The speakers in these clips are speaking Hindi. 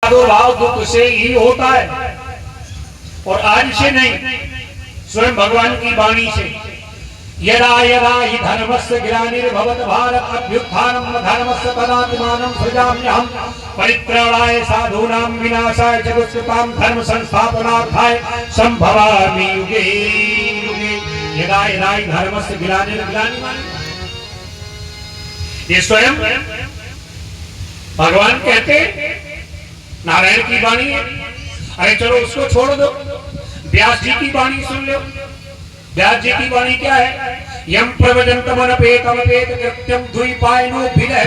प्रादुर्भाव दुख से ही होता है और आज से नहीं, स्वयं भगवान की वाणी से। यदा यदा हि धर्मस्य ग्लानिर्भवति भारत अभ्युत्थानं धर्मस्य तदात्मानं सृजाम्यहं परित्राणाय साधूनां विनाशाय च दुष्कृतां धर्म संस्थापनार्थाय संभवामि युगे युगे। यदा यदा हि धर्मस्य ग्लानि ये स्वयं भगवान कहते, नारायण की वाणी है। अरे चलो उसको छोड़ दो, व्यास जी की वाणी सुन लो। व्यास जी की वाणी क्या है? यम प्रवजंतमनपेतमपेत कृत्यम द्विपायनो विरह।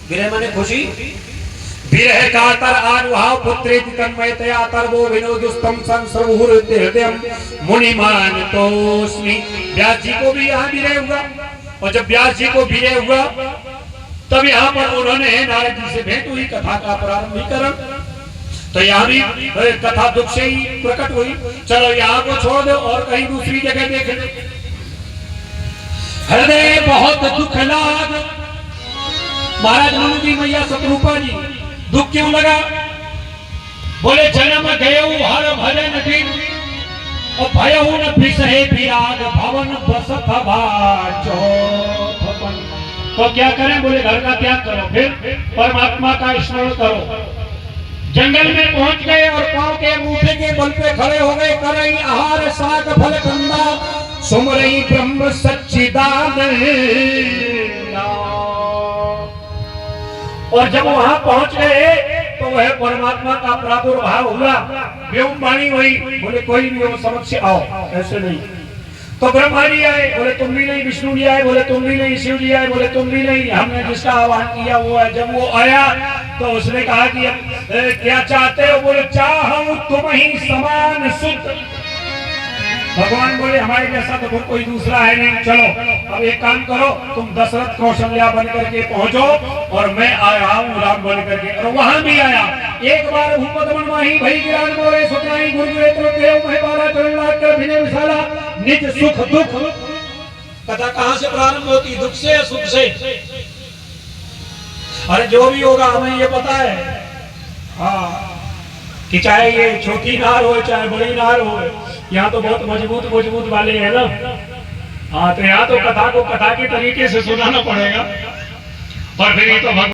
विरह माने खुशी। विरह कातर आनुभाव पुत्रेति तन्मयतया तर्वो विनोदुस्तम संसर्वहृदयम मुनिमान तोस्मि। व्यास जी को भी यहाँ विरह हुआ, और जब व्यास जी को विरह हुआ तब यहाँ पर उन्होंने नारद जी से भेंट हुई, कथा का प्रारंभीकरण। तो यहाँ भी कथा दुख से ही प्रकट हुई। चलो यहाँ को छोड़ दो और कहीं दूसरी जगह देख लो। हृदय बहुत दुख लाग। महाराज मनु जी मैया सतरूपा जी, दुख क्यों लगा? बोले जन्म गयो हर भजन दिन और भयहु न बिसहे विराग भवन बसत भाचो। तो क्या करें? बोले घर का त्याग करो, फिर परमात्मा का स्मरण करो। जंगल में पहुंच गए और पांव के अंगूठे के बल पे खड़े हो गए। करई आहार साग फल कंदा सुमरई ब्रह्म सच्चिदानंद। और जब वहां पहुंच गए तो वह परमात्मा का प्रादुर्भाव हुआ। व्योम वाणी हुई, बोले कोई भी हो समक्ष आओ। ऐसे नहीं। तो ब्रह्मा जी आए, बोले तुम भी नहीं। विष्णु जी आए, बोले तुम भी नहीं। शिव जी आए, बोले तुम भी नहीं। हमने जिसका आह्वान किया वो है। जब वो आया तो उसने कहा कि क्या चाहते हो? बोले चाहूं तुम ही समान शुद्ध। भगवान बोले हमारे जैसा तो कोई दूसरा है नहीं। चलो अब एक काम करो, तुम दशरथ कौशल्या बन करके पहुंचो और मैं आया हूँ राम बन करके। और वहां भी आया। एक बार भूपत मनमाही भई गिरान मोरे सुतनाई गुरुदेव त्रुदेव मैं बारा चरण लाग कर विनय विशाला निज सुख दुख। कथा कहां से प्रारंभ होती? दुख से या सुख से? अरे जो भी होगा हमें ये पता है, हाँ, कि चाहे ये छोटी नार हो चाहे बड़ी नार हो, यहाँ तो बहुत मजबूत वाले हैं ना। हाँ, तो यहाँ तो कथा को कथा के तरीके से सुनाना पड़ेगा। और फिर ये तो